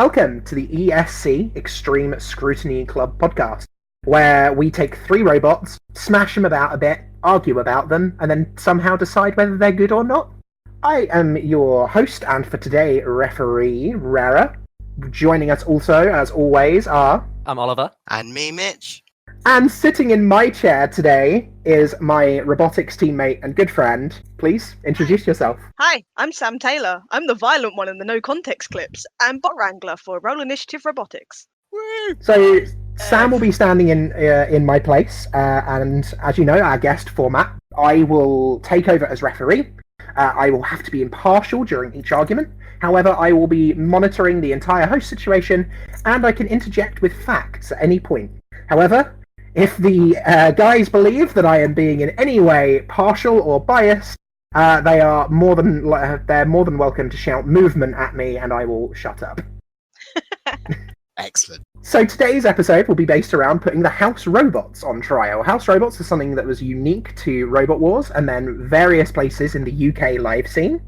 welcome to the ESC Extreme Scrutiny Club podcast, where we take 3 robots, smash them about a bit, argue about them, and then somehow decide whether they're good or not. I am your host, and for today, referee Reira. Joining us also, as always, are... I'm Oliver. And me, Mitch. And sitting in my chair today is my robotics teammate and good friend. Please, introduce yourself. Hi, I'm Sam Taylor. I'm the violent one in the no context clips, and bot wrangler for Roll Initiative Robotics. Woo! So, Sam will be standing in my place, and as you know, our guest format, I will take over as referee. I will have to be impartial during each argument. However, I will be monitoring the entire host situation, and I can interject with facts at any point. However, if the guys believe that I am being in any way partial or biased, they're more than welcome to shout movement at me, and I will shut up. Excellent. So today's episode will be based around putting the house robots on trial. House robots are something that was unique to Robot Wars and then various places in the UK live scene.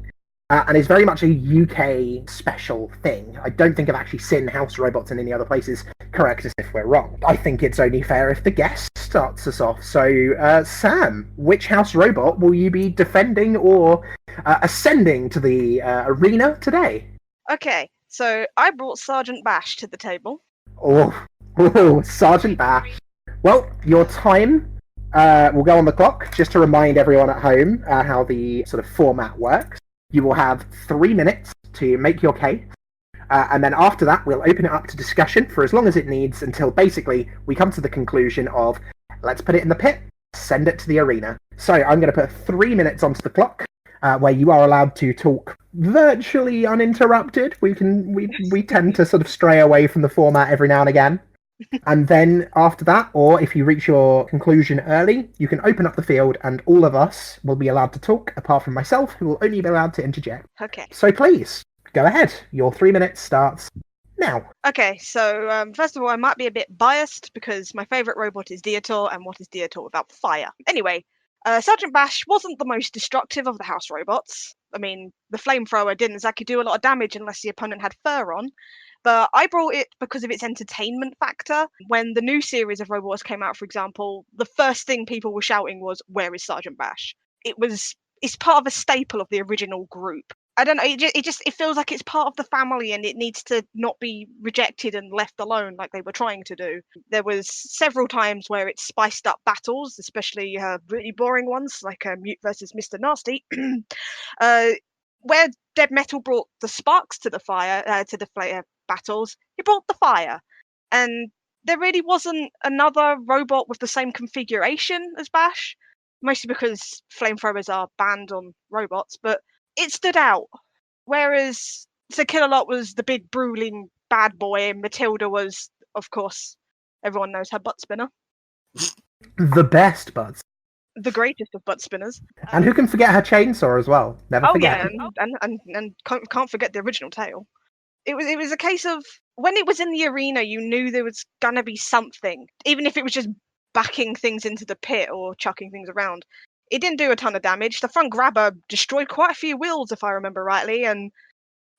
And is very much a UK special thing. I don't think I've actually seen house robots in any other places. Correct us if we're wrong. I think it's only fair if the guest starts us off. So, Sam, which house robot will you be defending or ascending to the arena today? Okay, so I brought Sergeant Bash to the table. Oh, Sergeant Bash. Well, your time will go on the clock, just to remind everyone at home how the sort of format works. You will have 3 minutes to make your case, and then after that we'll open it up to discussion for as long as it needs until basically we come to the conclusion of let's put it in the pit, send it to the arena. So I'm going to put 3 minutes onto the clock, where you are allowed to talk virtually uninterrupted. We tend to sort of stray away from the format every now and again. And then after that, or if you reach your conclusion early, you can open up the field and all of us will be allowed to talk, apart from myself, who will only be allowed to interject. Okay. So please, go ahead. Your 3 minutes starts now. Okay, so first of all, I might be a bit biased because my favourite robot is Dietor, and what is Dietor without fire? Anyway, Sergeant Bash wasn't the most destructive of the house robots. I mean, the flamethrower didn't exactly do a lot of damage unless the opponent had fur on. But I brought it because of its entertainment factor. When the new series of Robots came out, for example, the first thing people were shouting was, "Where is Sergeant Bash?" It's part of a staple of the original group. I don't know, it feels like it's part of the family and it needs to not be rejected and left alone like they were trying to do. There was several times where it spiced up battles, especially really boring ones like Mute versus Mr. Nasty, where Dead Metal brought the sparks to the fire, to the battles. He brought the fire, and there really wasn't another robot with the same configuration as Bash, mostly because flamethrowers are banned on robots, but it stood out. Whereas Sir Killalot was the big brawling bad boy, and Matilda was, of course, everyone knows her butt spinner. The best buds. The greatest of butt spinners. And who can forget her chainsaw as well? Never forget. And can't forget the original tail. It was a case of when it was in the arena, you knew there was gonna be something, even if it was just backing things into the pit or chucking things around. It didn't do a ton of damage. The front grabber destroyed quite a few wheels, if I remember rightly, and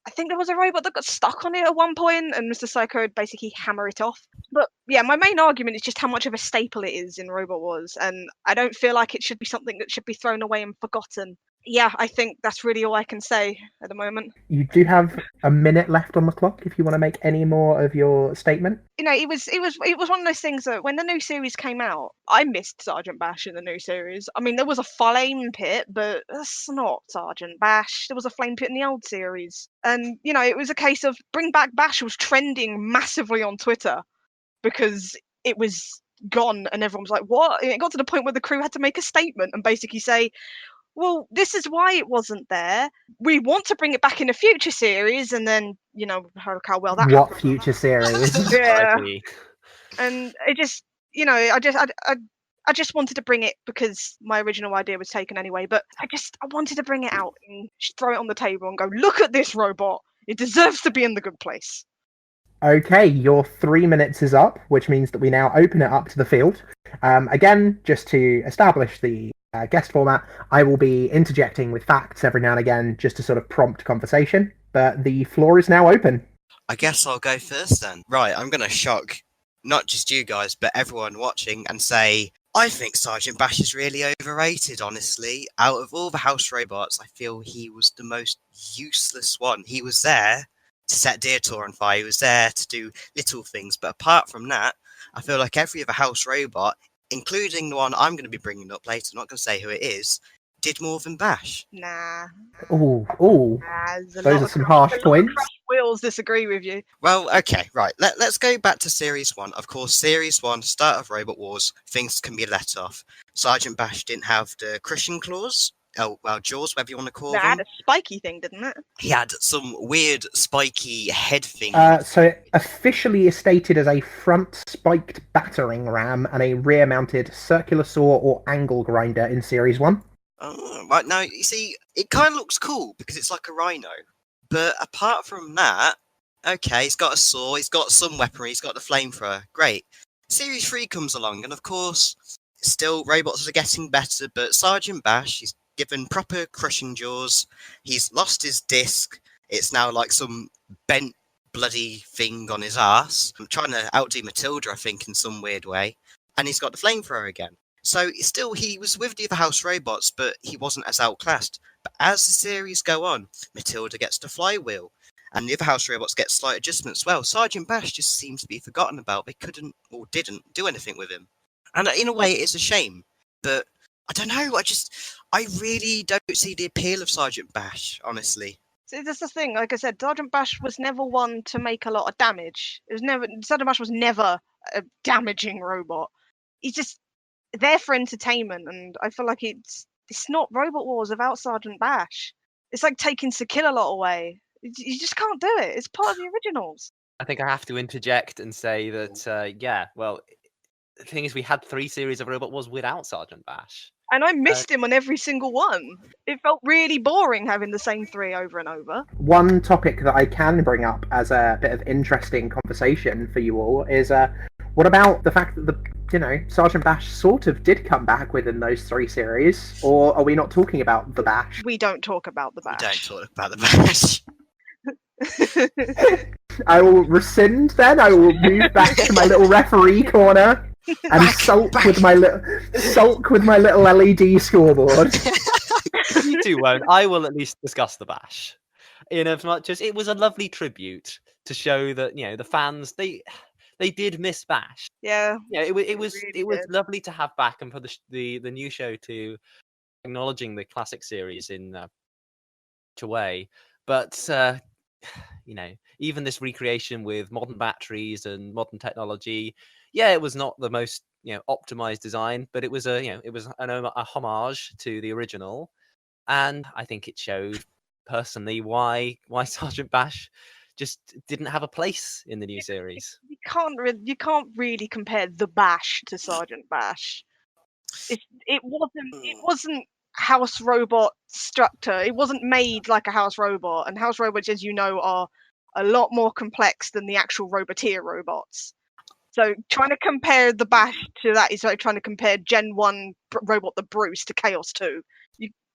I think there was a robot that got stuck on it at one point, and Mr. Psycho would basically hammer it off. But yeah, my main argument is just how much of a staple it is in Robot Wars, and I don't feel like it should be something that should be thrown away and forgotten. Yeah, I think that's really all I can say at the moment. You do have a minute left on the clock if you want to make any more of your statement. You know, it was one of those things that when the new series came out, I missed Sergeant Bash in the new series. I mean, there was a flame pit, but that's not Sergeant Bash. There was a flame pit in the old series. And, you know, it was a case of Bring Back Bash was trending massively on Twitter because it was gone and everyone was like, what? And it got to the point where the crew had to make a statement and basically say, well, this is why it wasn't there. We want to bring it back in a future series, and then, you know, how well that What happened. future series? Yeah. And it just, you know, I just wanted to bring it because my original idea was taken anyway, but I wanted to bring it out and just throw it on the table and go, look at this robot. It deserves to be in the good place. Okay, your 3 minutes is up, which means that we now open it up to the field. Again, just to establish the guest format, I will be interjecting with facts every now and again just to sort of prompt conversation, but the floor is now open. I guess I'll go first then. Right, I'm going to shock not just you guys, but everyone watching and say, I think Sergeant Bash is really overrated, honestly. Out of all the house robots, I feel he was the most useless one. He was there to set Deator on fire, he was there to do little things, but apart from that, I feel like every other house robot, including the one I'm going to be bringing up later, I'm not going to say who it is, did more than Bash. Nah. Ooh, There's a those lot are of some cra- harsh a lot of points. crash wheels disagree with you. Well, okay, right. Let's go back to Series 1. Of course, Series 1, start of Robot Wars, things can be let off. Sergeant Bash didn't have the crushing claws. Oh, well, jaws, whatever you want to call That them. had a spiky thing, didn't it? He had some weird, spiky head thing. So officially is stated as a front spiked battering ram and a rear mounted circular saw or angle grinder in Series 1. Oh, right, now, you see, it kind of looks cool because it's like a rhino. But apart from that, okay, he's got a saw, he's got some weaponry, he's got the flamethrower. Great. Series 3 comes along, and of course, still robots are getting better, but Sergeant Bash, he's given proper crushing jaws, he's lost his disc, it's now like some bent bloody thing on his arse. I'm trying to outdo Matilda, I think, in some weird way. And he's got the flamethrower again. So still, he was with the other house robots, but he wasn't as outclassed. But as the series go on, Matilda gets the flywheel, and the other house robots get slight adjustments. Well, Sergeant Bash just seems to be forgotten about. They couldn't or didn't do anything with him. And in a way, it's a shame. But I don't know, I really don't see the appeal of Sergeant Bash, honestly. See, that's the thing. Like I said, Sergeant Bash was never one to make a lot of damage. Sergeant Bash was never a damaging robot. He's just there for entertainment, and I feel like it's not Robot Wars without Sergeant Bash. It's like taking Sekillalot away. You just can't do it. It's part of the originals. I think I have to interject and say that, yeah, well, the thing is, we had 3 series of Robot Wars without Sergeant Bash. And I missed him on every single one. It felt really boring having the same 3 over and over. One topic that I can bring up as a bit of interesting conversation for you all is what about the fact that Sergeant Bash sort of did come back within those 3 series, or are we not talking about the Bash? We don't talk about the We Bash. don't talk about the Bash. I will rescind then. I will move back to my little referee corner and sulk with my little LED scoreboard. You two won't. I will at least discuss the Bash, in as much as it was a lovely tribute to show that the fans they did miss Bash. Yeah. Yeah, it was really did. lovely to have back, and for the new show to acknowledging the classic series in a way. But even this recreation with modern batteries and modern technology, it was not the most optimized design, but it was a homage to the original, and I think it showed personally why Sergeant Bash just didn't have a place in the new series. You can't really compare the Bash to Sergeant Bash. It wasn't house robot structure. It wasn't made like a house robot, and house robots, as you know, are a lot more complex than the actual Roboteer robots. So trying to compare the Bash to that is like trying to compare Gen 1 robot the Bruce to Chaos 2.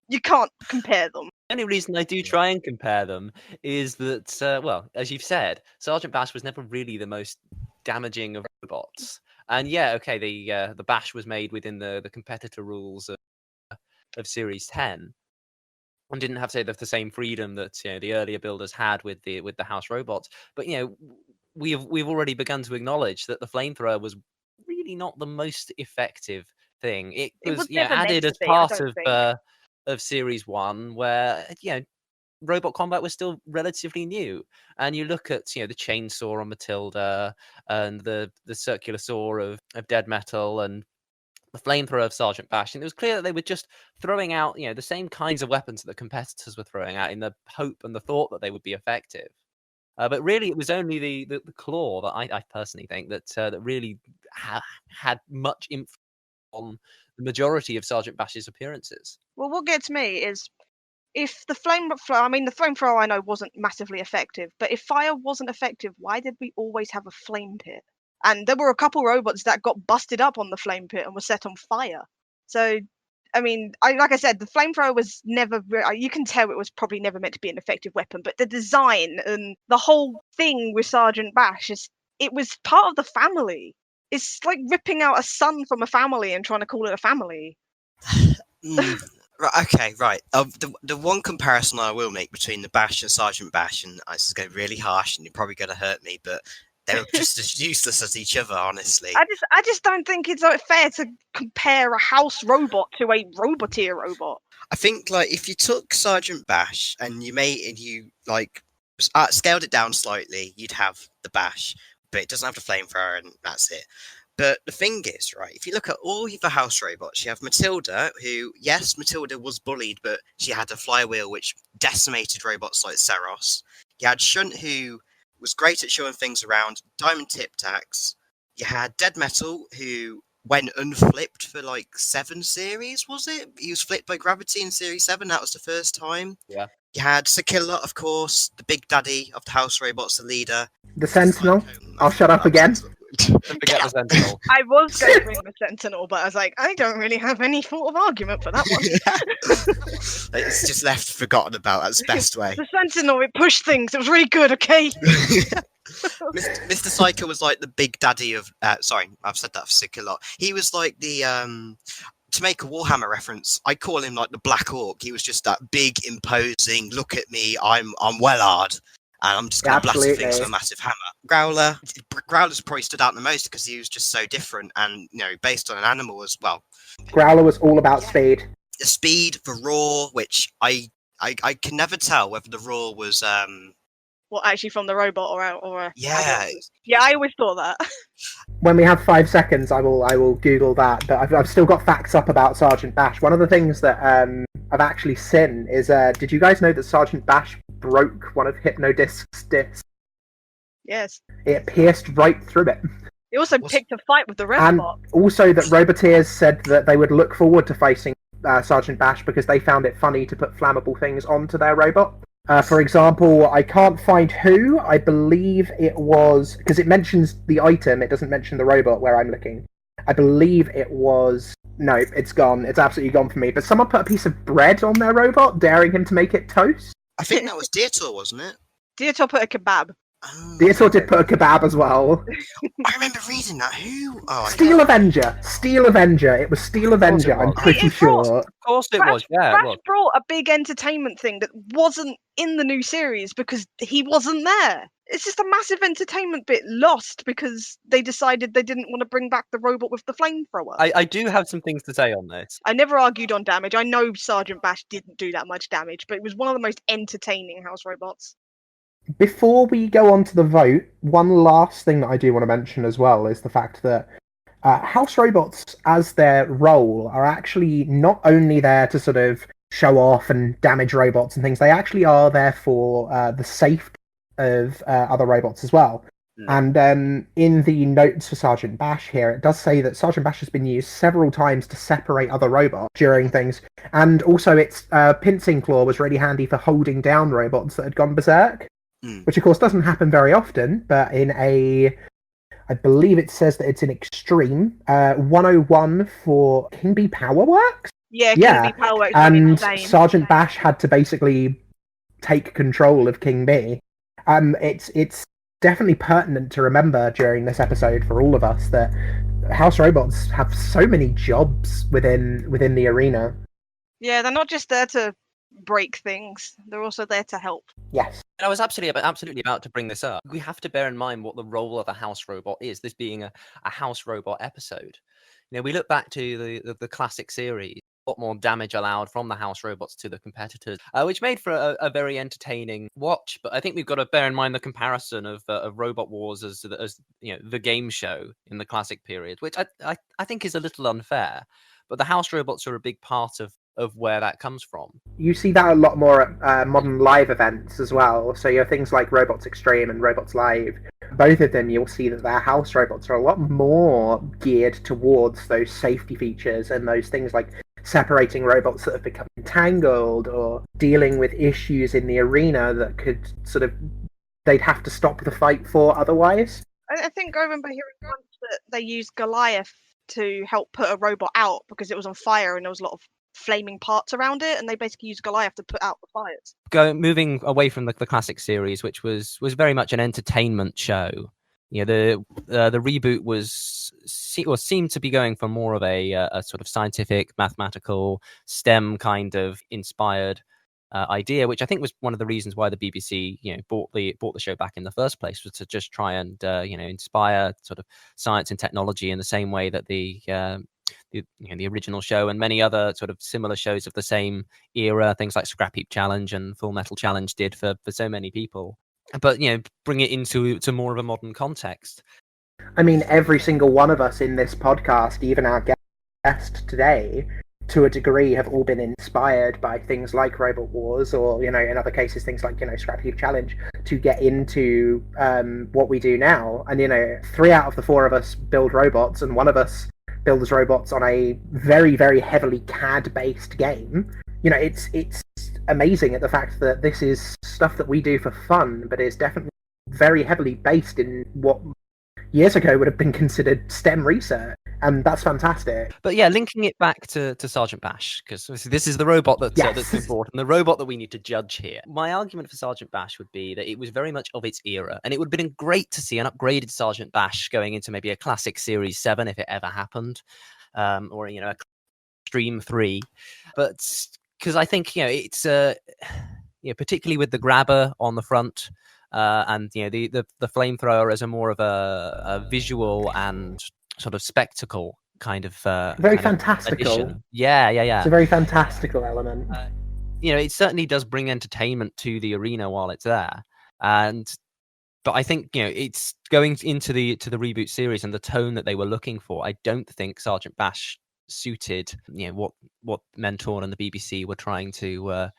You can't compare them. The only reason I do try and compare them is that, well, as you've said, Sergeant Bash was never really the most damaging of robots. And the Bash was made within the competitor rules of Series 10, and didn't have the same freedom that the earlier builders had with the house robots. But we've already begun to acknowledge that the flamethrower was really not the most effective thing. It was never added meant to as be, part I don't think. of Series 1, where robot combat was still relatively new. And you look at the chainsaw on Matilda and the circular saw of Dead Metal and the flamethrower of Sergeant Bash, and it was clear that they were just throwing out the same kinds of weapons that the competitors were throwing out in the hope and the thought that they would be effective. But really, it was only the claw that I personally think that really had much influence on the majority of Sergeant Bash's appearances. Well, what gets me is if the flamethrower I know wasn't massively effective, but if fire wasn't effective, why did we always have a flame pit? And there were a couple robots that got busted up on the flame pit and were set on fire. So Like I said, the flamethrower was never. You can tell it was probably never meant to be an effective weapon, but the design and the whole thing with Sergeant Bash it was part of the family. It's like ripping out a son from a family and trying to call it a family. Right, okay, right. The one comparison I will make between the Bash and Sergeant Bash, and this is going to be really harsh, and you're probably going to hurt me, but they were just as useless as each other, honestly. I just don't think it's fair to compare a house robot to a roboteer robot. I think, like, if you took Sergeant Bash and you scaled it down slightly, you'd have the Bash, but it doesn't have the flamethrower, and that's it. But the thing is, right, if you look at all the house robots, you have Matilda, who, yes, Matilda was bullied, but she had a flywheel which decimated robots like Seros. You had Shunt, who was great at showing things around, Diamond Tip Tax. You had Dead Metal, who went unflipped for like 7 series, was it? He was flipped by gravity in Series 7, that was the first time. Yeah. You had Sakilla, of course, the big daddy of the house robots, the leader. The Sentinel. I'll shut up again. Don't forget the Sentinel. I was going to bring the Sentinel, but I was like, I don't really have any sort of argument for that one. It's just left forgotten about. That's the best way. The Sentinel, it pushed things. It was really good, okay? Mr. Psycho was like the big daddy of... sorry, I've said that sick a lot. He was like the... to make a Warhammer reference, I call him like the Black Orc. He was just that big, imposing, look at me, I'm Wellard. And I'm just going to blast things with a massive hammer. Growler's probably stood out the most because he was just so different and, based on an animal as well. Growler was all about speed. The speed, the roar, which I can never tell whether the roar was... Well, actually from the robot or yeah. Yeah, I always thought that. When we have 5 seconds, I will Google that. But I've still got facts up about Sergeant Bash. One of the things that I've actually seen is, did you guys know that Sergeant Bash broke one of Hypnodisc's discs? Yes. It pierced right through it. It also picked a fight with the And robot. also that Roboteers said that they would look forward to fighting Sergeant Bash because they found it funny to put flammable things onto their robot. For example, I can't find who. I believe it was... Because it mentions the item, it doesn't mention the robot where I'm looking. I believe it was... No, it's gone. It's absolutely gone for me. But someone put a piece of bread on their robot, daring him to make it toast. I think that was Dietor, wasn't it? Dietor put a kebab. Oh, Dietor did put a kebab as well. I remember reading that. Who? Oh, Steel Avenger. Steel Avenger. It was Steel Avenger, I'm pretty sure. Of course it was, yeah. Crash brought a big entertainment thing that wasn't in the new series because he wasn't there. It's just a massive entertainment bit lost because they decided they didn't want to bring back the robot with the flamethrower. I do have some things to say on this. I never argued on damage. I know Sergeant Bash didn't do that much damage, but it was one of the most entertaining house robots. Before we go on to the vote, one last thing that I do want to mention as well is the fact that house robots, as their role, are actually not only there to sort of show off and damage robots and things, they actually are there for the safety of other robots as well. And in the notes for Sergeant Bash here, it does say that Sergeant Bash has been used several times to separate other robots during things. And also its pincing claw was really handy for holding down robots that had gone berserk. Which of course doesn't happen very often, but I believe it says that it's in extreme 101 for King Bee Power Works. Yeah, King Bee Power Works. And Sergeant Bash had to basically take control of King Bee. It's definitely pertinent to remember during this episode for all of us that house robots have so many jobs within the arena. Yeah, they're not just there to break things, they're also there to help. Yes. And I was absolutely about to bring this up. We have to bear in mind what the role of a house robot is, this being a house robot episode. We look back to the classic series, a lot more damage allowed from the house robots to the competitors, which made for a very entertaining watch. But I think we've got to bear in mind the comparison of Robot Wars as the game show in the classic period, which I think is a little unfair. But the house robots are a big part of where that comes from. You see that a lot more at modern live events as well. So you have things like Robots Extreme and Robots Live. Both of them, you'll see that their house robots are a lot more geared towards those safety features and those things like separating robots that have become entangled or dealing with issues in the arena that could they'd have to stop the fight for otherwise. I think I remember hearing once that they used Goliath to help put a robot out because it was on fire and there was a lot of flaming parts around it, and they basically use Goliath to put out the fires. Moving away from the classic series, which was very much an entertainment show. The reboot seemed to be going for more of a sort of scientific, mathematical, STEM kind of inspired idea, which I think was one of the reasons why the BBC bought the show back in the first place, was to just try and inspire sort of science and technology in the same way that the original show and many other sort of similar shows of the same era, things like Scrap Heap Challenge and Full Metal Challenge did for so many people. But bring it into more of a modern context. I mean, every single one of us in this podcast, even our guest today, to a degree, have all been inspired by things like Robot Wars, or in other cases, things like Scrap Heap Challenge, to get into what we do now. And 3 out of the 4 of us build robots, and one of us builds robots on a very, very heavily CAD-based game. It's amazing at the fact that this is stuff that we do for fun, but is definitely very heavily based in what years ago would have been considered STEM research, and that's fantastic. But yeah, linking it back to Sergeant Bash, because this is the robot that's been brought, and the robot that we need to judge here. My argument for Sergeant Bash would be that it was very much of its era, and it would have been great to see an upgraded Sergeant Bash going into maybe a classic Series 7 if it ever happened, or a Stream 3, but because I think it's particularly with the grabber on the front, and the flamethrower as a more of a visual and sort of spectacle kind of very fantastical. Yeah. It's a very fantastical element. It certainly does bring entertainment to the arena while it's there, but I think it's going into the reboot series and the tone that they were looking for. I don't think Sergeant Bash suited what Mentor and the BBC were trying to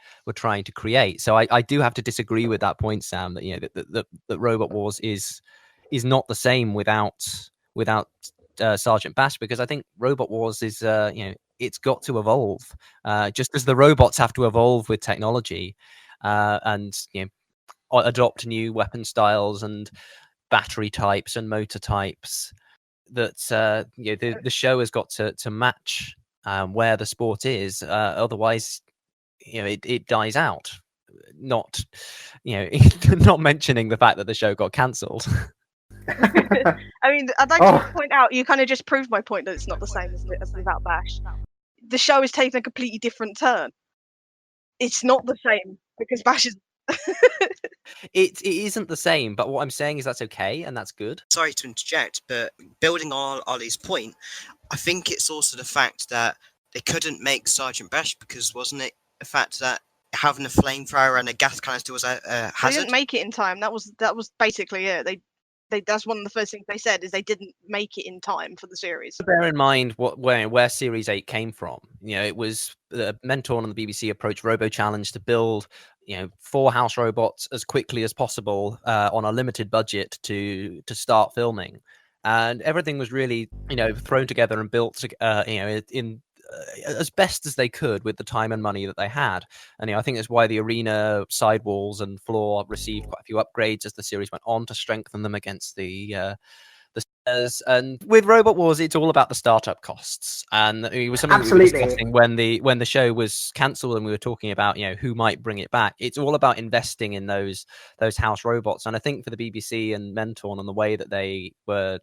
create. So I do have to disagree with that point, Sam, that that Robot Wars is not the same without Sergeant Bash, because I think Robot Wars is it's got to evolve, just as the robots have to evolve with technology, and adopt new weapon styles and battery types and motor types. That the show has got to match where the sport is, otherwise it dies out. Not not mentioning the fact that the show got cancelled. I mean, I'd like to point out, you kind of just proved my point that it's not the same as without Bash. The show is taking a completely different turn. It's not the same because Bash is. It isn't the same, but what I'm saying is that's okay and that's good. Sorry to interject, but building on Ollie's point, I think it's also the fact that they couldn't make Sergeant Bash because wasn't it the fact that having a flamethrower and a gas canister was a hazard? They didn't make it in time. That was basically it. They that's one of the first things they said, is they didn't make it in time for the series. Bear in mind where Series 8 came from. It was Mentor on the BBC approached Robo Challenge to build 4 house robots as quickly as possible on a limited budget to start filming, and everything was really thrown together and built in as best as they could with the time and money that they had. And I think that's why the arena sidewalls and floor received quite a few upgrades as the series went on to strengthen them against the stairs. And with Robot Wars, it's all about the startup costs, and it was something we were discussing when the show was cancelled, and we were talking about who might bring it back. It's all about investing in those house robots, and I think for the BBC and Mentor and the way that they were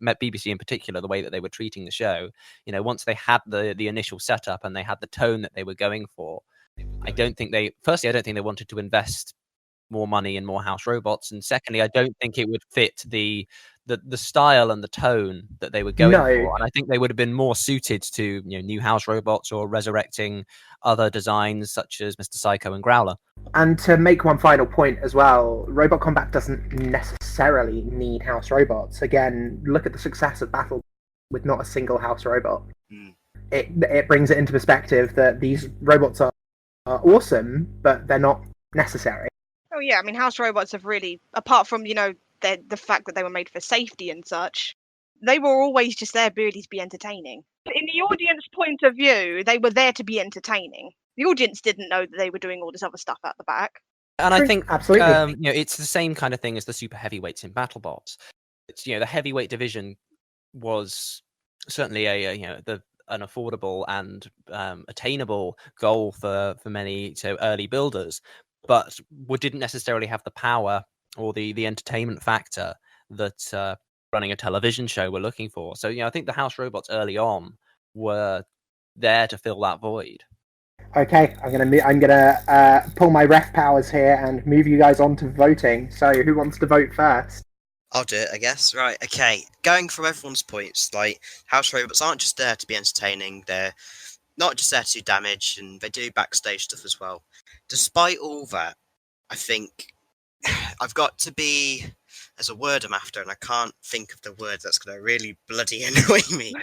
BBC in particular, the way that they were treating the show, once they had the initial setup and they had the tone that they were going for, I don't think they wanted to invest more money in more house robots, and secondly, I don't think it would fit the style and the tone that they were going for, and I think they would have been more suited to new house robots or resurrecting other designs such as Mr. Psycho and Growler. And to make one final point as well, Robot Combat doesn't necessarily need house robots. Again, look at the success of Battle with not a single house robot. It brings it into perspective that these robots are awesome, but they're not necessary. Oh yeah, I mean, house robots have really, apart from the fact that they were made for safety and such, they were always just there really to be entertaining. In the audience point of view, they were there to be entertaining. The audience didn't know that they were doing all this other stuff at the back. And I think absolutely, it's the same kind of thing as the super heavyweights in BattleBots. It's the heavyweight division was certainly a an affordable and attainable goal for many early builders, but didn't necessarily have the power or the entertainment factor that running a television show were looking for. So I think the house robots early on were there to fill that void. Okay, I'm gonna pull my ref powers here and move you guys on to voting. So who wants to vote first? I'll do it, I guess. Right, okay. Going from everyone's points, like, house robots aren't just there to be entertaining, they're not just there to do damage, and they do backstage stuff as well. Despite all that, I think I've got to be... There's a word I'm after, and I can't think of the word that's going to really bloody annoy me.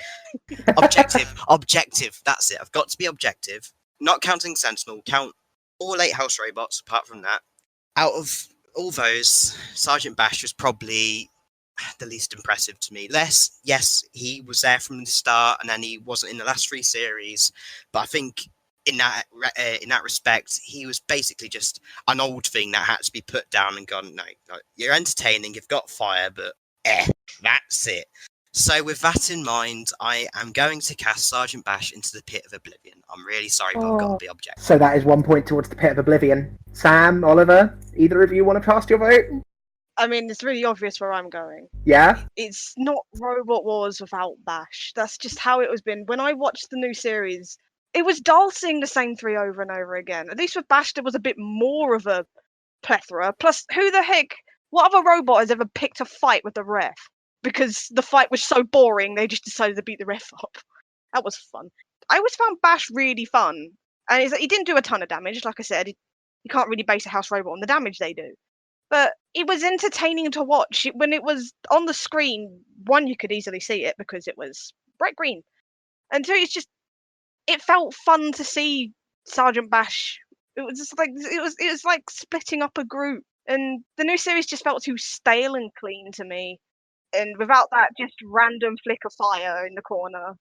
Objective, that's it. I've got to be objective. Not counting Sentinel, count all 8 house robots, apart from that. Out of all those, Sergeant Bash was probably the least impressive to me. Yes, he was there from the start, and then he wasn't in the last 3 series, but I think in that respect, he was basically just an old thing that had to be put down and gone, no, you're entertaining, you've got fire, but that's it. So with that in mind, I am going to cast Sergeant Bash into the Pit of Oblivion. I'm really sorry, but I've got to be objective. So that is 1 point towards the Pit of Oblivion. Sam, Oliver, either of you want to cast your vote? I mean, it's really obvious where I'm going. Yeah? It's not Robot Wars without Bash. That's just how it was been. When I watched the new series, it was dull seeing the same 3 over and over again. At least with Bash, there was a bit more of a plethora. Plus, who the heck, what other robot has ever picked a fight with the ref? Because the fight was so boring, they just decided to beat the ref up. That was fun. I always found Bash really fun. And he didn't do a ton of damage, like I said. You can't really base a house robot on the damage they do. But it was entertaining to watch. When it was on the screen, 1, you could easily see it because it was bright green. And 2, it felt fun to see Sergeant Bash. It was just like it was like splitting up a group. And the new series just felt too stale and clean to me. And without that just random flick of fire in the corner.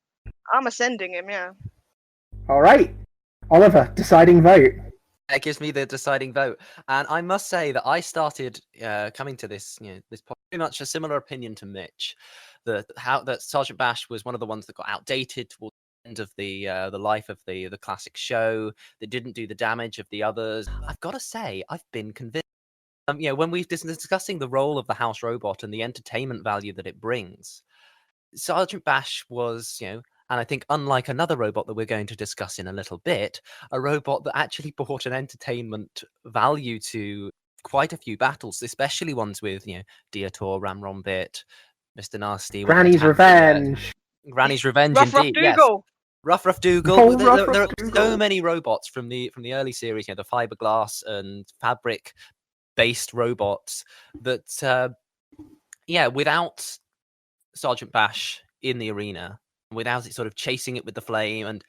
I'm ascending him, yeah. Alright. Oliver, deciding vote. That gives me the deciding vote. And I must say that I started coming to this, this pretty much a similar opinion to Mitch. That Sergeant Bash was one of the ones that got outdated towards the end of the life of the classic show, that didn't do the damage of the others. I've got to say, I've been convinced. When we've been discussing the role of the house robot and the entertainment value that it brings, Sergeant Bash was, and I think unlike another robot that we're going to discuss in a little bit, a robot that actually brought an entertainment value to quite a few battles, especially ones with, Dietor, Ramrombit, Mr. Nasty. Granny's Revenge. Granny's Revenge, Rough indeed. Yes. Rough Dougal. Oh, There are Dougal. so many robots from the early series, the fiberglass and fabric-based robots that, without Sergeant Bash in the arena, without it sort of chasing it with the flame, and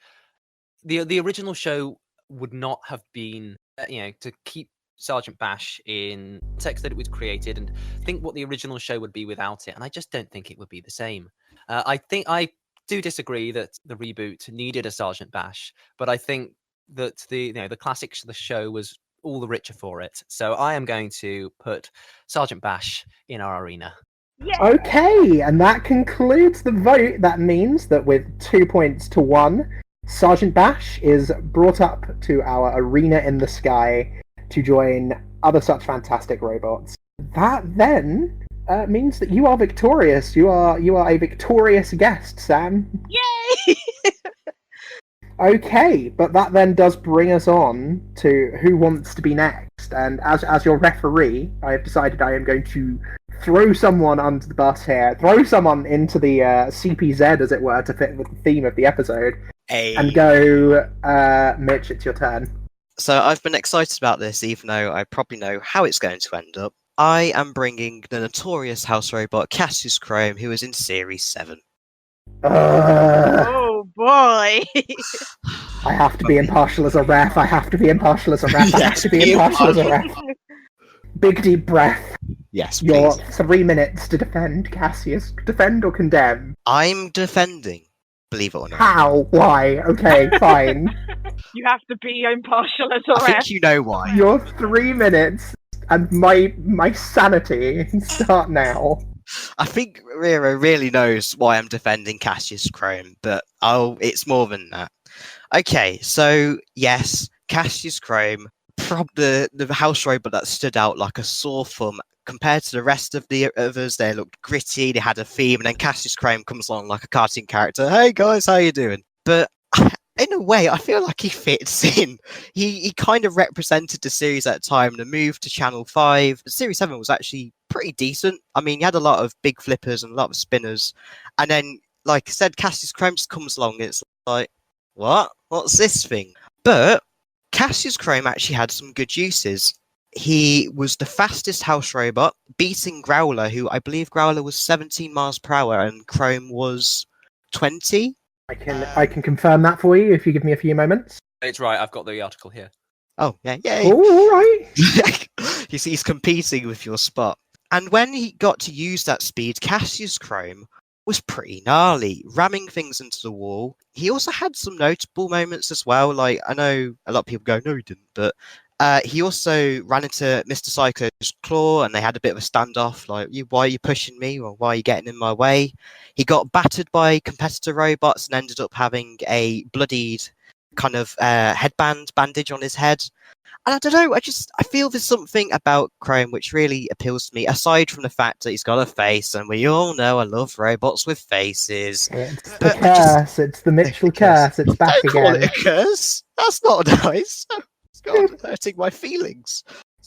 the original show would not have been, to keep Sergeant Bash in the context that it was created, and think what the original show would be without it, and I just don't think it would be the same. I think I do disagree that the reboot needed a Sergeant Bash, but I think that the classic the show was all the richer for it. So I am going to put Sergeant Bash in our arena. Yeah. Okay, and that concludes the vote. That means that with 2 points to 1, Sergeant Bash is brought up to our arena in the sky to join other such fantastic robots. That then means that you are victorious. You are a victorious guest, Sam. Yay! Okay, but that then does bring us on to who wants to be next. And as your referee, I have decided I am going to throw someone under the bus here, throw someone into the CPZ, as it were, to fit with the theme of the episode, and go, Mitch, it's your turn. So I've been excited about this, even though I probably know how it's going to end up. I am bringing the notorious house robot Cassius Chrome, who is in Series 7. Oh boy! I have to be impartial as a ref. I have to be impartial as a ref. I have to be impartial as a ref. Big deep breath. Yes, Your please. 3 minutes to defend, Cassius. Defend or condemn? I'm defending, believe it or not. How? Why? Okay, fine. You have to be impartial as a I ref. think you know why. Your 3 minutes and my sanity start now. I think Reira really knows why I'm defending Cassius Chrome, but it's more than that. Okay, so yes, Cassius Chrome, the house robot that stood out like a sore thumb compared to the rest of the others. They looked gritty, they had a theme, and then Cassius Chrome comes along like a cartoon character. Hey guys, how you doing? But in a way, I feel like he fits in. He kind of represented the series at the time. The move to Channel 5, Series 7 was actually pretty decent. I mean, you had a lot of big flippers and a lot of spinners. And then, like I said, Cassius Chrome just comes along and it's like, what? What's this thing? But Cassius Chrome actually had some good uses. He was the fastest house robot, beating Growler, who I believe Growler was 17 miles per hour and Chrome was 20. I can confirm that for you if you give me a few moments. It's right. I've got the article here. Oh, yeah, yay. Oh, all right. You see, he's competing with your spot. And when he got to use that speed, Cassius Chrome was pretty gnarly, ramming things into the wall. He also had some notable moments as well. Like, I know a lot of people go, no, he didn't, but he also ran into Mr. Psycho's claw and they had a bit of a standoff, like, why are you pushing me, or why are you getting in my way? He got battered by competitor robots and ended up having a bloodied kind of bandage on his head. And I don't know, I feel there's something about Chrome which really appeals to me, aside from the fact that he's got a face, and we all know I love robots with faces. It's the curse, it's the Mitchell curse, it's back Don't call again. it a curse. That's not nice. God, hurting my feelings.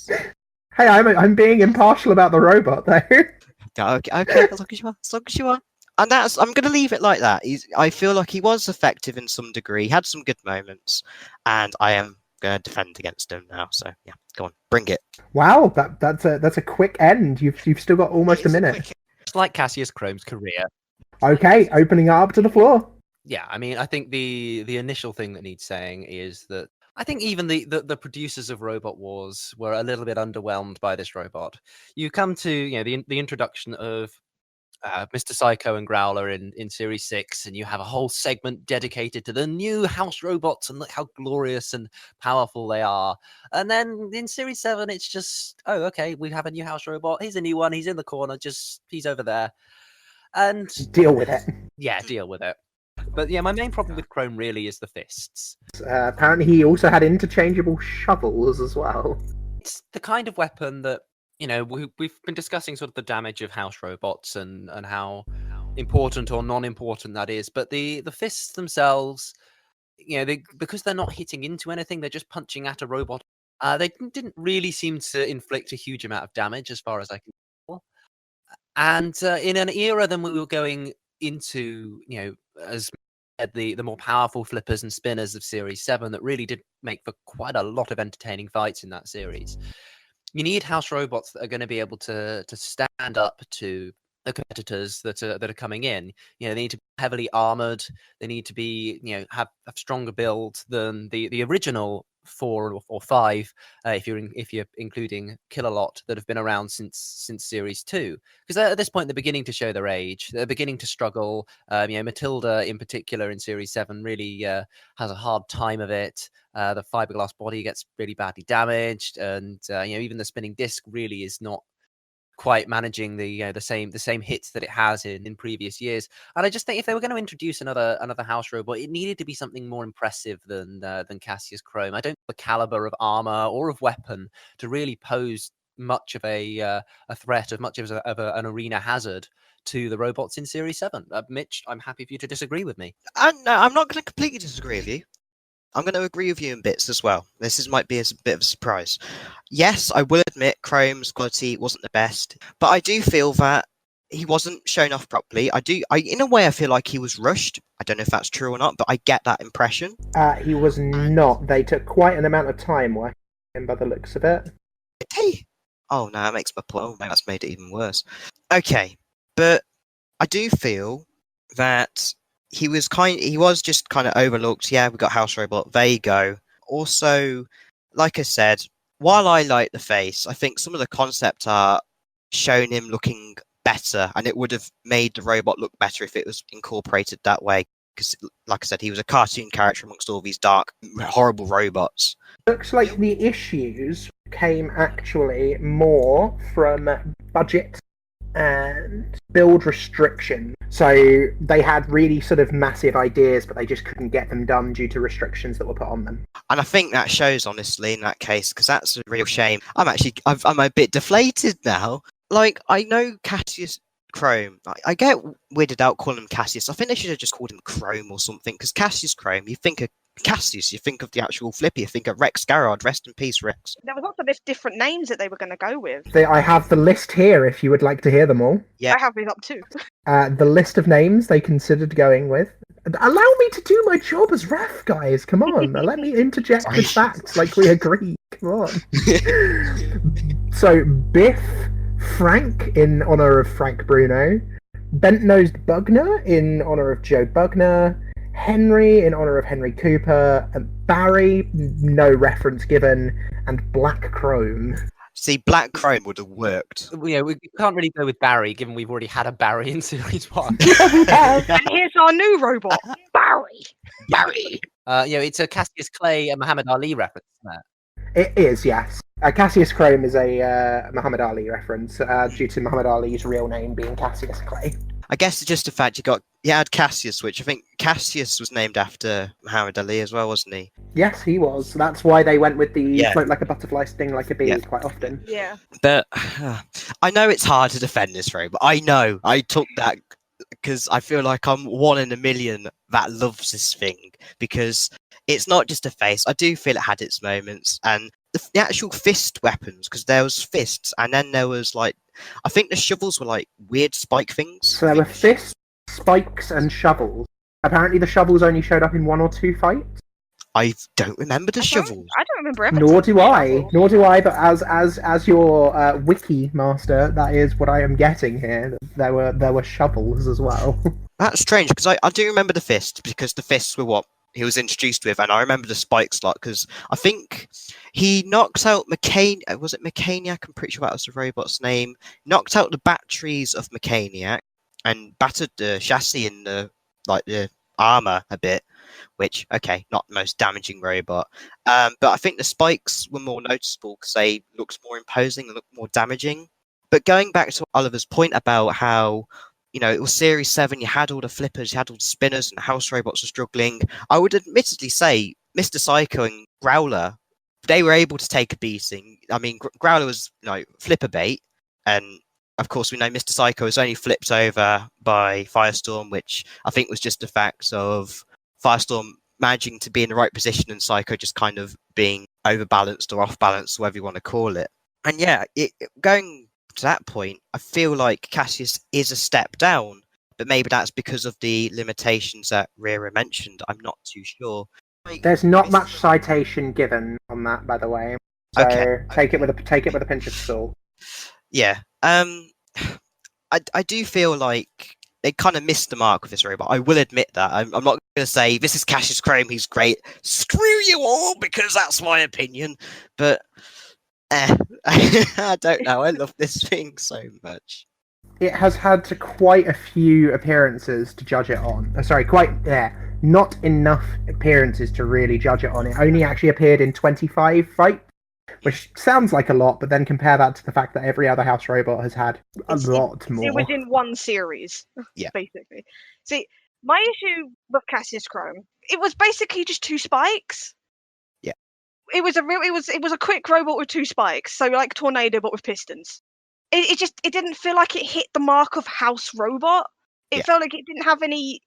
Hey, I'm being impartial about the robot, though. Okay, as long as you are. And I'm going to leave it like that. I feel like he was effective in some degree. He had some good moments, and I am going to defend against him now. So yeah, go on, bring it. Wow, that's a quick end. You've still got almost a minute. It's like Cassius Chrome's career. Okay, opening up to the floor. Yeah, I mean, I think the initial thing that needs saying is that I think even the producers of Robot Wars were a little bit underwhelmed by this robot. You come to the introduction of Mr. Psycho and Growler in Series 6, and you have a whole segment dedicated to the new house robots and look how glorious and powerful they are. And then in Series 7, it's just, oh, okay, we have a new house robot. Here's a new one. He's in the corner. He's over there. And deal with it. Yeah, deal with it. But yeah, my main problem with Chrome really is the fists. Apparently he also had interchangeable shovels as well. It's the kind of weapon that, we've been discussing sort of the damage of house robots and how important or non-important that is. But the fists themselves, because they're not hitting into anything, they're just punching at a robot. They didn't really seem to inflict a huge amount of damage as far as I can tell. And in an era then we were going into, as the more powerful flippers and spinners of Series 7 that really did make for quite a lot of entertaining fights in that series. You need house robots that are going to be able to stand up to the competitors that are coming in. They need to be heavily armored. They need to be, have stronger build than the original 4 or 5, if you're including Kill-A-Lot, that have been around since Series 2. Because at this point they're beginning to show their age. They're beginning to struggle. Matilda in particular in Series 7 really has a hard time of it. The fiberglass body gets really badly damaged, and even the spinning disc really is not quite managing the same hits that it has in previous years. And I just think if they were going to introduce another house robot, it needed to be something more impressive than Cassius Chrome. I don't think the caliber of armor or of weapon to really pose much of a threat, of much of an arena hazard to the robots in Series 7. Mitch, I'm happy for you to disagree with me. No, I'm not going to completely disagree with you. I'm going to agree with you in bits as well. Might be a bit of a surprise. Yes, I will admit Chrome's quality wasn't the best, but I do feel that he wasn't shown off properly. In a way, I feel like he was rushed. I don't know if that's true or not, but I get that impression. He was not. They took quite an amount of time working him by the looks of it. Hey. Oh, no, that makes my point. Oh, that's made it even worse. Okay, but I do feel that he was just kind of overlooked. Yeah, we got House Robot. There you go. Also, like I said, while I like the face, I think some of the concept art shown him looking better, and it would have made the robot look better if it was incorporated that way. Because, like I said, he was a cartoon character amongst all these dark, horrible robots. Looks like the issues came actually more from budget and build restriction. So they had really sort of massive ideas, but they just couldn't get them done due to restrictions that were put on them. And I think that shows, honestly, in that case, because that's a real shame. I'm a bit deflated now. Like, I know Cassius Chrome. I get weirded out calling him Cassius. I think they should have just called him Chrome or something, because Cassius Chrome, you think of Cassius, you think of the actual Flippy, you think of Rex Garrard. Rest in peace, Rex. There was also different names that they were going to go with. I have the list here if you would like to hear them all. Yeah. I have these up too. The list of names they considered going with. Allow me to do my job as ref, guys. Come on. Let me interject with facts like we agreed. Come on. So, Biff Frank in honour of Frank Bruno. Bent-nosed Bugner in honour of Joe Bugner. Henry in honour of Henry Cooper. And Barry, no reference given. And Black Chrome. See, Black Chrome would have worked. Yeah, we can't really go with Barry, given we've already had a Barry in Series 1. And here's our new robot, Barry. Barry! It's a Cassius Clay and Muhammad Ali reference, isn't it? It is, yes. Cassius Chrome is a Muhammad Ali reference, due to Muhammad Ali's real name being Cassius Clay. I guess it's just the fact you had Cassius, which I think Cassius was named after Muhammad Ali as well, wasn't he? Yes, he was. That's why they went with the float like a butterfly, sting like a bee quite often. Yeah. But I know it's hard to defend this, Ray, but I know I took that because I feel like I'm one in a million that loves this thing, because it's not just a face. I do feel it had its moments, and the actual fist weapons, because there was fists, and then there was like, I think the shovels were like weird spike things. So there were fists, spikes, and shovels. Apparently the shovels only showed up in 1 or 2 fights. I don't remember the shovels. I don't remember ever. Nor do I. But as your wiki master, that is what I am getting here. There were shovels as well. That's strange, because I do remember the fists, because the fists were what he was introduced with, and I remember the spikes lot, because I think he knocks out was it Mechaniac? I'm pretty sure that was the robot's name. Knocked out the batteries of Mechaniac and battered the chassis and the armor a bit, which, okay, not the most damaging robot. But I think the spikes were more noticeable because they looked more imposing and looked more damaging. But going back to Oliver's point about how, it was Series 7, you had all the flippers, you had all the spinners, and the house robots were struggling. I would admittedly say Mr. Psycho and Growler, they were able to take a beating. I mean, Growler was, flipper bait, and of course we know Mr. Psycho was only flipped over by Firestorm, which I think was just the fact of Firestorm managing to be in the right position and Psycho just kind of being overbalanced or off-balanced, whatever you want to call it. And yeah, going to that point, I feel like Cassius is a step down, but maybe that's because of the limitations that Reira mentioned. I'm not too sure. There's not much citation given on that, by the way. So take it with a pinch of salt. Yeah. I do feel like they kind of missed the mark with this robot. I will admit that. I'm not going to say this is Cassius Chrome, he's great. Screw you all, because that's my opinion. But I don't know. I love this thing so much. It has had quite a few appearances to judge it on. Not enough appearances to really judge it on. It only actually appeared in 25 fights, which sounds like a lot, but then compare that to the fact that every other house robot has had a lot more. It was in one series, basically. See, my issue with Cassius Chrome, it was basically just 2 spikes. Yeah. It was a quick robot with 2 spikes, so like Tornado but with pistons. It didn't feel like it hit the mark of house robot. It felt like it didn't have any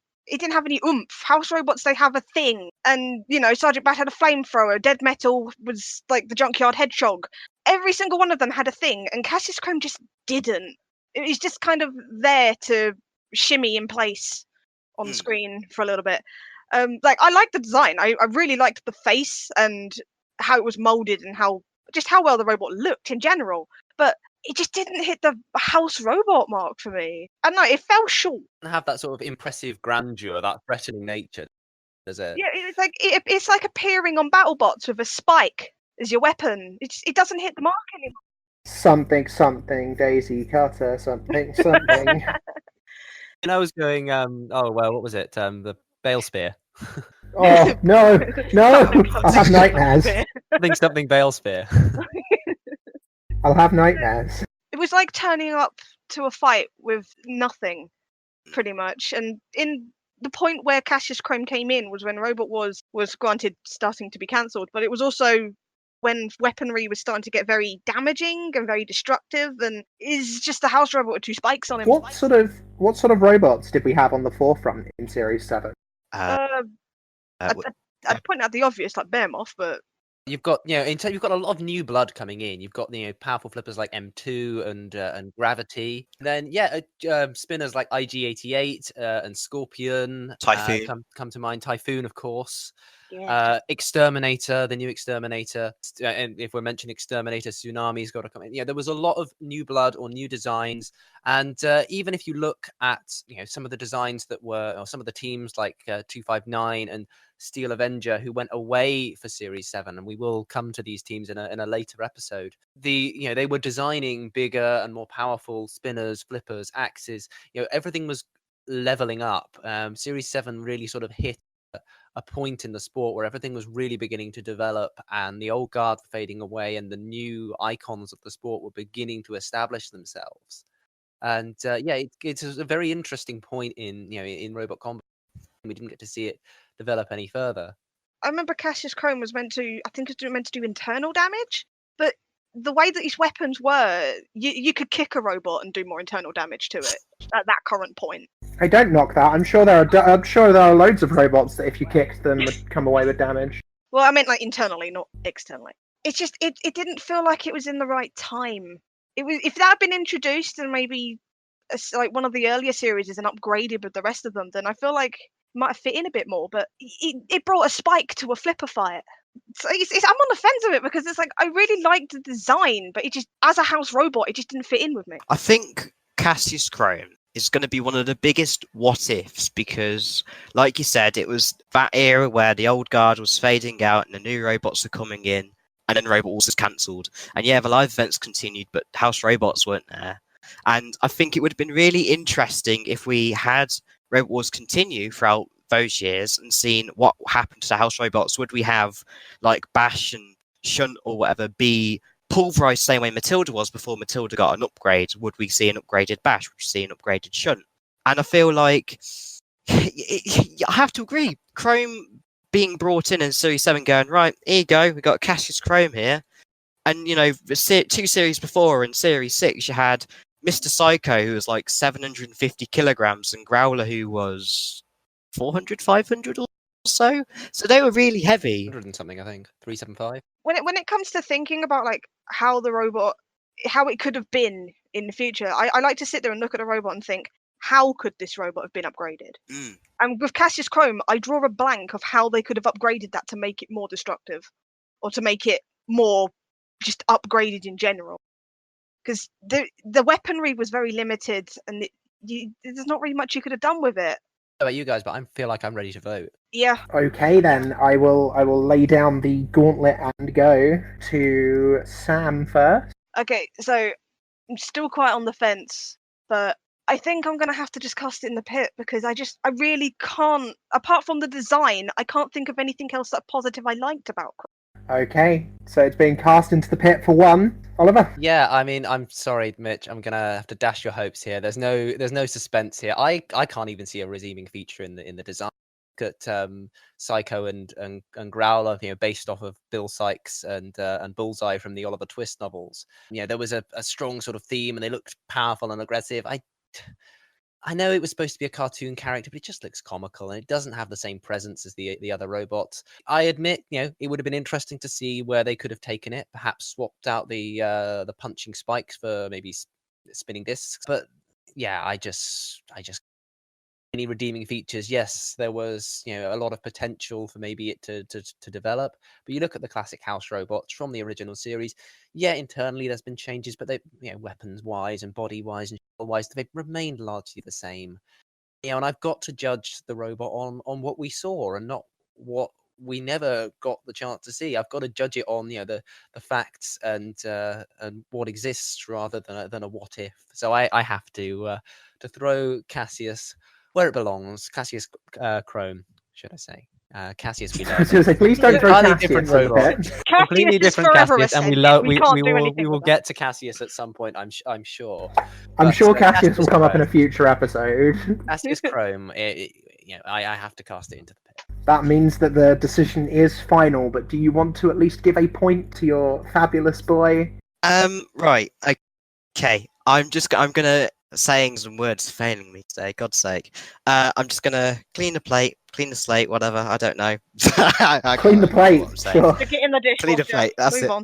oomph. House robots, they have a thing. And, Sergeant Bat had a flamethrower. Dead Metal was like the Junkyard Hedgehog. Every single one of them had a thing, and Cassius Chrome just didn't. It was just kind of there to shimmy in place on the screen for a little bit. I liked the design. I really liked the face and how it was molded and how well the robot looked in general. But it just didn't hit the house robot mark for me. I don't know, it fell short. Have that sort of impressive grandeur, that threatening nature, does it? Yeah, it's like appearing on BattleBots with a spike as your weapon. It doesn't hit the mark anymore. Something, Daisy Cutter, something. And I was going, what was it? The Bale Spear. Oh, no! I'll have nightmares. Something Bale Spear. I'll have nightmares. It was like turning up to a fight with nothing, pretty much. And in the point where Cassius Chrome came in was when Robot was granted starting to be cancelled, but it was also when weaponry was starting to get very damaging and very destructive, and is just a house robot with 2 spikes on him. What sort of robots did we have on the forefront in Series 7? I'd point out the obvious, like Behemoth, but You've got, you've got a lot of new blood coming in. You've got, powerful flippers like M2 and Gravity. Then, spinners like IG88 and Scorpion Typhoon. come to mind. Typhoon, of course. yeah. Exterminator, the new Exterminator. And if we're mentioning Exterminator, Tsunami's got to come in. There was a lot of new blood or new designs. And even if you look at, some of the designs that were, or some of the teams like 259 and Steel Avenger who went away for Series 7, and we will come to these teams in a later episode. They were designing bigger and more powerful spinners, flippers, axes. Everything was leveling up. Series 7 really sort of hit a point in the sport where everything was really beginning to develop, and the old guard were fading away, and the new icons of the sport were beginning to establish themselves. And it's a very interesting point in Robot Combat. We didn't get to see it develop any further. I remember Cassius Chrome was meant to do internal damage, but the way that his weapons were, you could kick a robot and do more internal damage to it at that current point. I don't knock that. I'm sure there are loads of robots that if you kicked them would come away with damage. Well, I meant like internally, not externally. It's just it didn't feel like it was in the right time. It was, if that had been introduced and maybe like one of the earlier series and upgraded with the rest of them, then I feel like it might have fit in a bit more. But it brought a spike to a flipper fight. So I'm on the fence of it because it's like I really liked the design, but it just, as a house robot, it just didn't fit in with me. I think Cassius Chrome is going to be one of the biggest what ifs because, like you said, it was that era where the old guard was fading out and the new robots were coming in, and then Robot Wars was cancelled. And the live events continued, but house robots weren't there. And I think it would have been really interesting if we had Robot Wars continue throughout those years and seen what happened to the house robots. Would we have like Bash and Shunt or whatever be pulverized same way Matilda was before Matilda got an upgrade? Would we see an upgraded Bash? Would we see an upgraded Shunt? And I feel like I have to agree, Chrome being brought in Series 7 going, right, here you go, we got Cassius Chrome here. And, 2 series before in Series 6, you had Mr. Psycho, who was like 750 kilograms, and Growler, who was 400, 500 or so. So they were really heavy. 100 and something, I think. 375. When it comes to thinking about like how it could have been in the future, I like to sit there and look at a robot and think, how could this robot have been upgraded? And with Cassius Chrome, I draw a blank of how they could have upgraded that to make it more destructive, or to make it more just upgraded in general. Because the weaponry was very limited, and there's not really much you could have done with it. How about you guys? But I feel like I'm ready to vote. Yeah. Okay, then I will lay down the gauntlet and go to Sam first. Okay, so I'm still quite on the fence, but I think I'm gonna have to just cast it in the pit because I really can't. Apart from the design, I can't think of anything else that positive I liked about Chrome. Okay, so it's being cast into the pit for one. Oliver? Yeah, I mean, I'm sorry, Mitch. I'm gonna have to dash your hopes here. There's no suspense here. I can't even see a redeeming feature in the design. Look at Psycho and Growler, based off of Bill Sykes and Bullseye from the Oliver Twist novels. There was a strong sort of theme, and they looked powerful and aggressive. I know it was supposed to be a cartoon character, but it just looks comical, and it doesn't have the same presence as the other robots. I admit, it would have been interesting to see where they could have taken it. Perhaps swapped out the punching spikes for maybe spinning discs. But yeah, I just any redeeming features. Yes, there was a lot of potential for maybe it to develop. But you look at the classic house robots from the original series. Yeah, internally there's been changes, but they weapons wise and body wise and wise they've remained largely the same. And I've got to judge the robot on what we saw and not what we never got the chance to see. I've got to judge it on the facts and what exists rather than a what if. So I have to throw Cassius where it belongs. Cassius Chrome, should I say? Cassius, we I love. was going to say, please don't throw Entirely Cassius different in the robot. pit. Completely Cassius is different forever Cassius, and we ascended. love. We can't do will anything we will with get to Cassius at some point. I'm sure. I'm But, sure Cassius will come up in a Chrome, future episode. Cassius Chrome. I have to cast it into the pit. That means that the decision is final, but do you want to at least give a point to your fabulous boy? Right. Okay. I'm gonna saying some words failing me today. God's sake. I'm just gonna clean the plate, clean the slate, whatever. I don't know. I Clean the can't remember plate. what I'm saying. Sure. Stick it in the dishwasher. Clean the plate. That's Move it. on.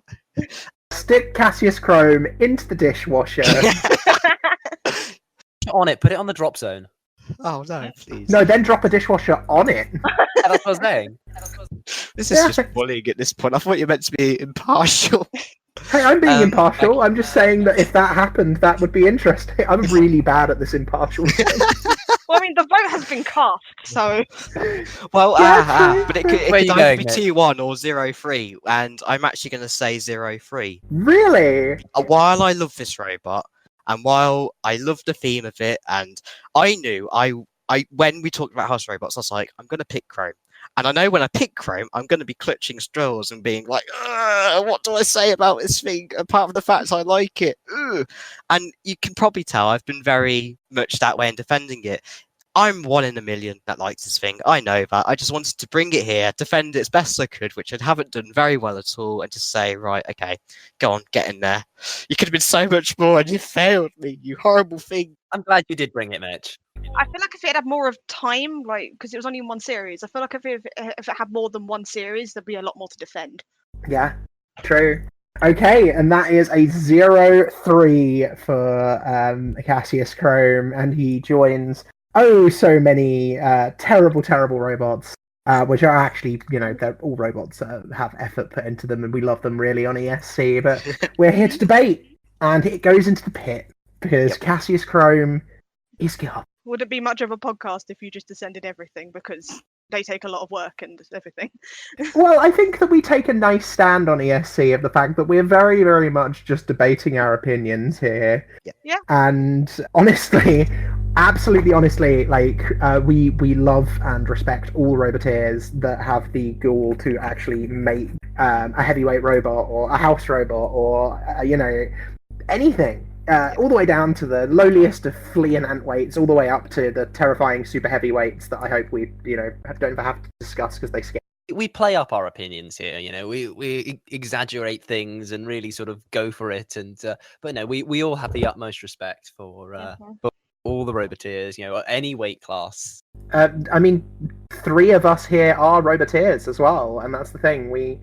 Stick Cassius Chrome into the dishwasher. On it, put it on the drop zone. Oh no, please. No, then drop a dishwasher on it. That's what I was saying. This is just bullying at this point. I thought you meant to be impartial. Hey, I'm being impartial. okay. I'm just saying that if that happened, that would be interesting. I'm really bad at this impartial thing. Well, I mean, the vote has been cast, so Well, Yeah, but it Where could you either going, be Mitch? 2-1 or 0-3, and I'm actually going to say 0-3. Really? While I love this robot, and while I love the theme of it, and I knew I when we talked about house robots, I was like, I'm going to pick Chrome. And I know when I pick Chrome, I'm going to be clutching straws and being like, what do I say about this thing, apart from the fact I like it? Ugh. And you can probably tell I've been very much that way in defending it. I'm 1 in a million that likes this thing. I know that. I just wanted to bring it here, defend it as best I could, which I haven't done very well at all, and just say, right, okay, go on, get in there. You could have been so much more, and you failed me, you horrible thing. I'm glad you did bring it, Mitch. I feel like if it had more of time, like because it was only in one series, I feel like if it had more than one series, there'd be a lot more to defend. Yeah, true. Okay, and that is a 0-3 for Cassius Chrome, and he joins so many terrible, terrible robots, which are actually, they're all robots that have effort put into them, and we love them really on ESC, but we're here to debate, and it goes into the pit, because Cassius Chrome is God. Would it be much of a podcast if you just descended everything because they take a lot of work and everything? Well, I think that we take a nice stand on ESC of the fact that we're very, very much just debating our opinions here. Yeah. And honestly, absolutely honestly, like we love and respect all roboteers that have the gall to actually make a heavyweight robot or a house robot or anything. All the way down to the lowliest of flea and ant weights, all the way up to the terrifying super heavyweights that I hope we, don't ever have to discuss because they scare. We play up our opinions here, we exaggerate things and really sort of go for it. And but no, we all have the utmost respect for all the roboteers, any weight class. I mean, 3 of us here are roboteers as well, and that's the thing. We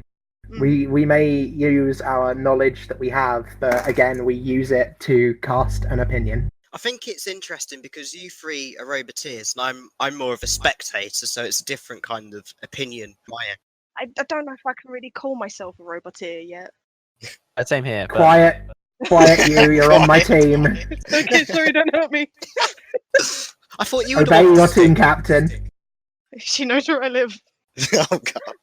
may use our knowledge that we have, but again, we use it to cast an opinion. I think it's interesting because you 3 are roboteers, and I'm more of a spectator, so it's a different kind of opinion. I don't know if I can really call myself a roboteer yet. Same here. But... Quiet, you're on my team. Okay, sorry, don't hurt me. I thought you would Obey your team captain. She knows where I live. Oh god.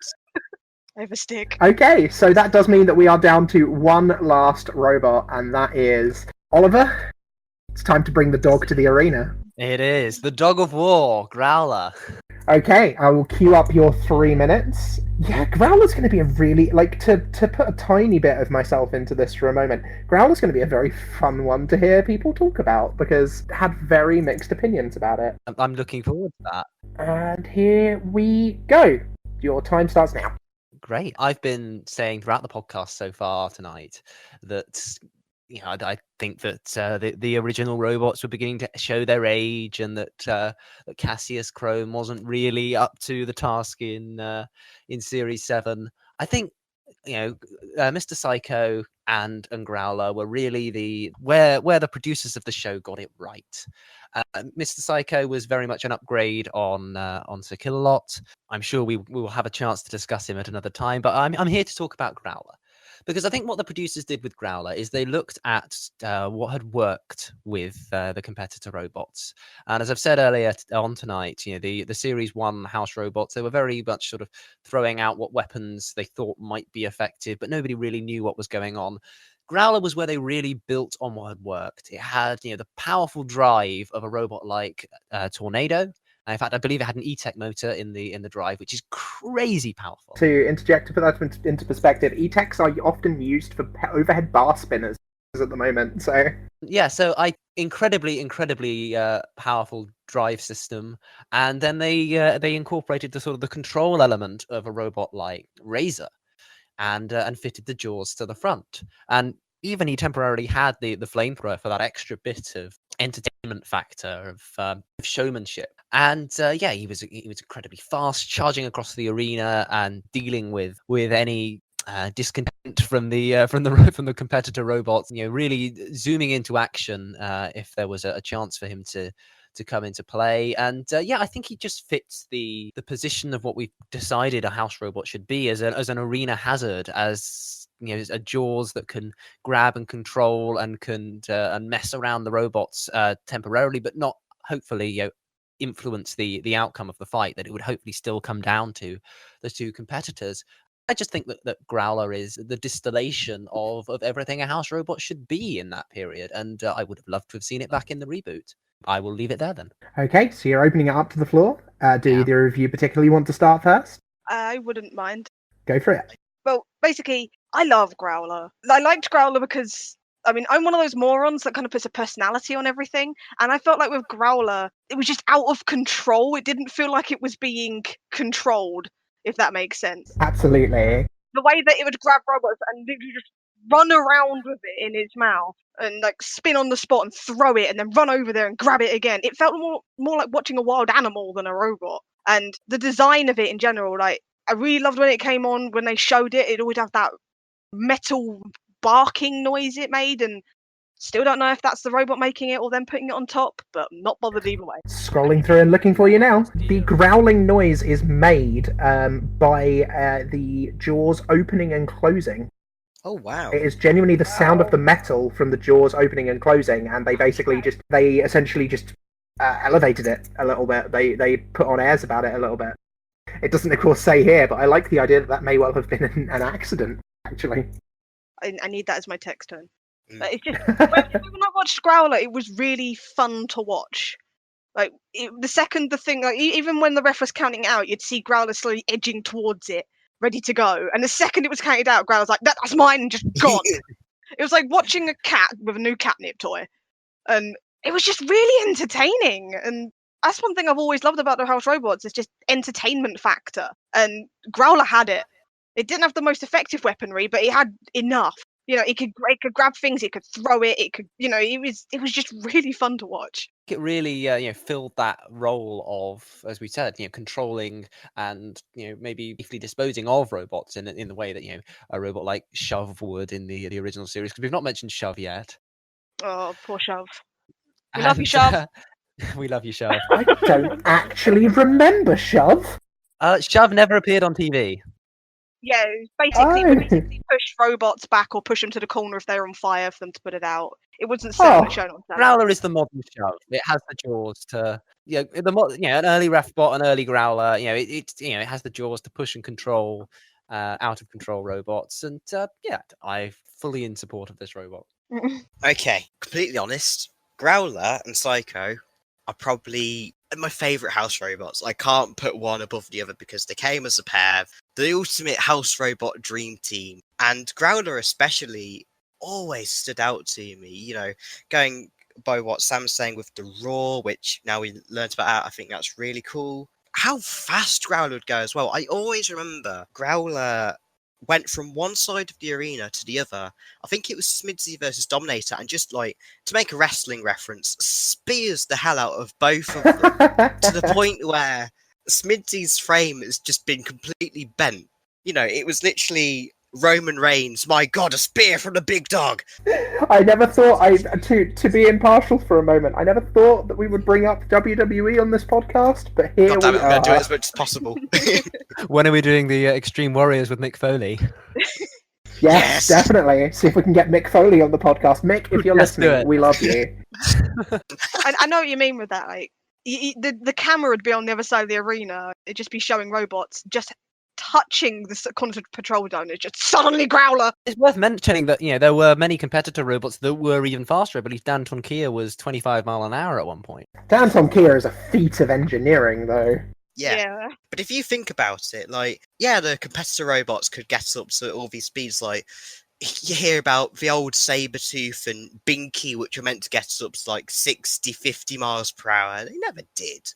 I have a stick. Okay, so that does mean that we are down to one last robot, and that is Oliver. It's time to bring the dog to the arena. It is the dog of war, Growler. Okay, I will queue up your 3 minutes. Yeah, Growler's going to be a really, to put a tiny bit of myself into this for a moment, Growler's going to be a very fun one to hear people talk about, because I had very mixed opinions about it. I'm looking forward to that. And here we go. Your time starts now. Great. I've been saying throughout the podcast so far tonight that I think that the original robots were beginning to show their age, and that Cassius Chrome wasn't really up to the task in Series 7. I think Mr. Psycho and Growler were really where the producers of the show got it right. Mr. Psycho was very much an upgrade on Sir Killalot. I'm sure we will have a chance to discuss him at another time, but I'm here to talk about Growler. Because I think what the producers did with Growler is they looked at what had worked with the competitor robots. And as I've said earlier on tonight, the Series 1 house robots, they were very much sort of throwing out what weapons they thought might be effective, but nobody really knew what was going on. Growler was where they really built on what had worked. It had, the powerful drive of a robot like Tornado, In fact, I believe it had an E-Tech motor in the drive, which is crazy powerful. To interject to put that into perspective, E-Techs are often used for overhead bar spinners at the moment. So yeah, so incredibly powerful drive system, and then they incorporated the sort of the control element of a robot like Reira, and fitted the jaws to the front, and even he temporarily had the flamethrower for that extra bit of entertainment factor of showmanship. And he was incredibly fast, charging across the arena and dealing with any discontent from the competitor robots. Really zooming into action if there was a chance for him to come into play. And I think he just fits the position of what we've decided a house robot should be, as an arena hazard, as a jaws that can grab and control and can and mess around the robots temporarily, but not hopefully influence the outcome of the fight, that it would hopefully still come down to the two competitors. I just think that Growler is the distillation of everything a house robot should be in that period, and I would have loved to have seen it back in the reboot. I will leave it there then. Okay, so you're opening it up to the floor. Do either of you particularly want to start first? I wouldn't mind. Go for it. Well, basically, I love Growler. I liked Growler because, I mean, I'm one of those morons that kind of puts a personality on everything, and I felt like with Growler, it was just out of control. It didn't feel like it was being controlled, if that makes sense. Absolutely. The way that it would grab robots and literally just run around with it in its mouth and like spin on the spot and throw it and then run over there and grab it again. It felt more like watching a wild animal than a robot. And the design of it in general, like, I really loved when it came on, when they showed it. It always had that metal barking noise it made, and still don't know if that's the robot making it or them putting it on top, but I'm not bothered either way. Scrolling through and looking for you now. The growling noise is made by the jaws opening and closing. Oh, wow. It is genuinely the sound of the metal from the jaws opening and closing, and they essentially just elevated it a little bit. They put on airs about it a little bit. It doesn't, of course, say here, but I like the idea that may well have been an accident, actually. I need that as my text tone. But it's just, when I watched Growler, it was really fun to watch. Like, the second the thing, like, even when the ref was counting out, you'd see Growler slowly edging towards it, ready to go. And the second it was counted out, Growler's like, that's mine, and just gone. It was like watching a cat with a new catnip toy. And it was just really entertaining. And that's one thing I've always loved about the House Robots, is just entertainment factor. And Growler had it. It didn't have the most effective weaponry, but it had enough. It could grab things, it could throw it, it could, it was just really fun to watch. It really, filled that role of, as we said, controlling and maybe briefly disposing of robots in the way that a robot like Shove would in the original series. Because we've not mentioned Shove yet. Oh, poor Shove. We love you, Shove. We love you, Shove. I don't actually remember Shove. Shove never appeared on TV. Yeah, basically push robots back or push them to the corner if they're on fire for them to put it out. It wasn't shown on Saturday. Growler is the modern Shove. It has the jaws to, an early ref bot, an early Growler. It has the jaws to push and control out of control robots. And I'm fully in support of this robot. Okay, completely honest, Growler and Psycho are probably my favourite house robots. I can't put one above the other because they came as a pair. The ultimate house robot dream team. And Growler especially always stood out to me, going by what Sam's saying with the roar, which now we learned about, I think that's really cool. How fast Growler would go as well. I always remember Growler went from one side of the arena to the other. I think it was Smidsy versus Dominator, and just like, to make a wrestling reference, spears the hell out of both of them to the point where Smidsy's frame has just been completely bent. It was literally Roman Reigns, my god, a spear from the big dog. I never thought, to be impartial for a moment, I never thought that we would bring up WWE on this podcast, but here God damn it, we I'm going to are. do it as much as possible. When are we doing the Extreme Warriors with Mick Foley? Yes, definitely. See if we can get Mick Foley on the podcast. Mick, if you're listening, we love you. I know what you mean with that. Like, the camera would be on the other side of the arena. It'd just be showing robots just touching the constant patrol zone, it's just suddenly Growler. It's worth mentioning that there were many competitor robots that were even faster. I believe Danton Kia was 25 mph at one point. Danton Kia is a feat of engineering, though. Yeah. But if you think about it, the competitor robots could get up to all these speeds. Like, you hear about the old Sabretooth and Binky, which were meant to get up to 60, 50 miles per hour. They never did.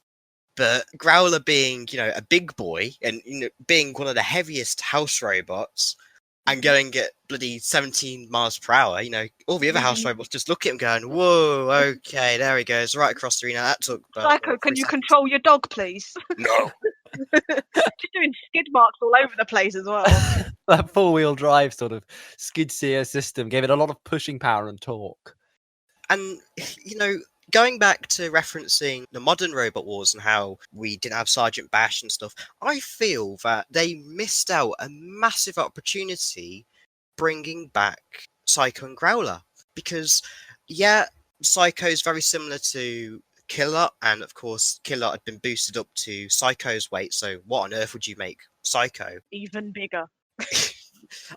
But Growler being, a big boy and being one of the heaviest house robots and going at bloody 17 miles per hour, all the other house robots just look at him going, whoa, okay, there he goes, right across the arena. That took about Psycho, can you control your dog, please? No. Just doing skid marks all over the place as well. That four-wheel drive sort of skid steer system gave it a lot of pushing power and torque. And, going back to referencing the modern Robot Wars and how we didn't have Sergeant Bash and stuff, I feel that they missed out a massive opportunity bringing back Psycho and Growler. Because, Psycho's very similar to Killot, and of course, Killot had been boosted up to Psycho's weight, so what on earth would you make Psycho? Even bigger.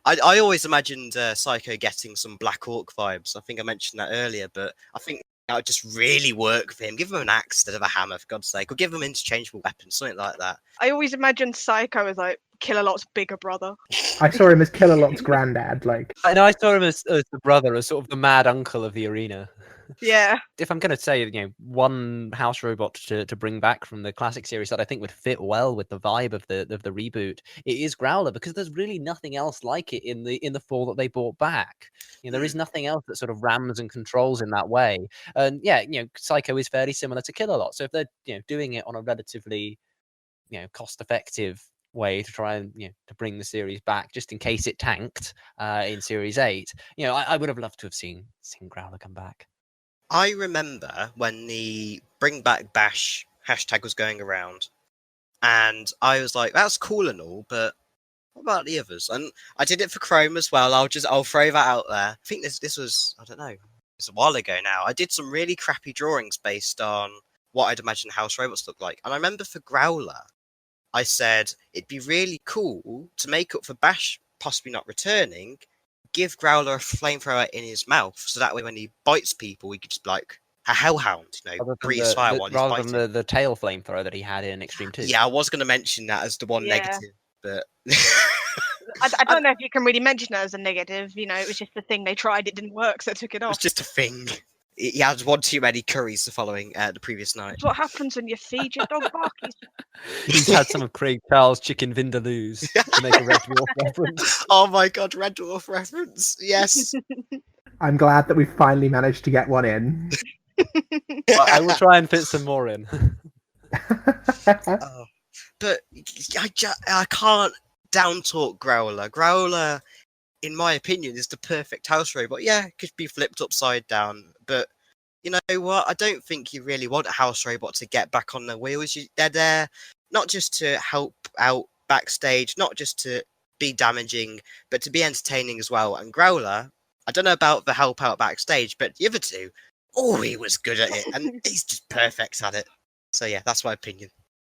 I always imagined Psycho getting some Black Hawk vibes. I think I mentioned that earlier, but I think that would just really work for him. Give him an axe instead of a hammer, for God's sake, or give him interchangeable weapons, something like that. I always imagined Psycho as Killalot's bigger brother. I saw him as Killalot's granddad. And I saw him as the brother, as sort of the mad uncle of the arena. Yeah. If I'm going to say, one house robot to bring back from the classic series that I think would fit well with the vibe of the reboot, it is Growler, because there's really nothing else like it in the four that they brought back. There is nothing else that sort of rams and controls in that way. And Psycho is fairly similar to Killalot. So if they're doing it on a relatively cost-effective way to try and to bring the series back, just in case it tanked in Series 8, I would have loved to have seen Growler come back. I remember when the Bring Back Bash hashtag was going around, and I was like, that's cool and all, but what about the others? And I did it for Chrome as well. I'll throw that out there. I think this was, I don't know, it's a while ago now. I did some really crappy drawings based on what I'd imagine house robots look like. And I remember for Growler, I said it'd be really cool to make up for Bash possibly not returning, give Growler a flamethrower in his mouth, so that way when he bites people, he could just be like a hellhound, breathe fire while he's biting. Rather than the tail flamethrower that he had in Extreme 2. Yeah, I was going to mention that as the one negative, but I don't know if you can really mention it as a negative. It was just the thing they tried, it didn't work, so I took it off. It's just a thing. He had one too many curries the following the previous night. That's what happens when you feed your dog barkies. He's had some of Craig Charles' chicken vindaloos to make a Red Dwarf reference. Oh my god, Red Dwarf reference. Yes. I'm glad that we finally managed to get one in. I will try and fit some more in. But I can't down talk Growler. Growler, in my opinion, is the perfect house robot. Yeah, it could be flipped upside down, but you know what? I don't think you really want a house robot to get back on the wheels. They're there not just to help out backstage, not just to be damaging, but to be entertaining as well. And Growler, I don't know about the help out backstage, but the other two, he was good at it, and he's just perfect at it. So yeah, that's my opinion.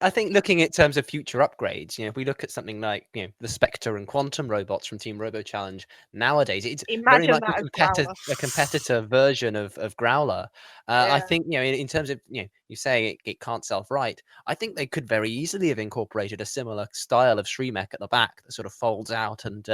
I think looking at terms of future upgrades, if we look at something like the Spectre and Quantum robots from Team Robo Challenge nowadays, it's very much a competitor version of Growler. I think in terms of you say it can't self-right, I think they could very easily have incorporated a similar style of Shremek at the back that sort of folds out and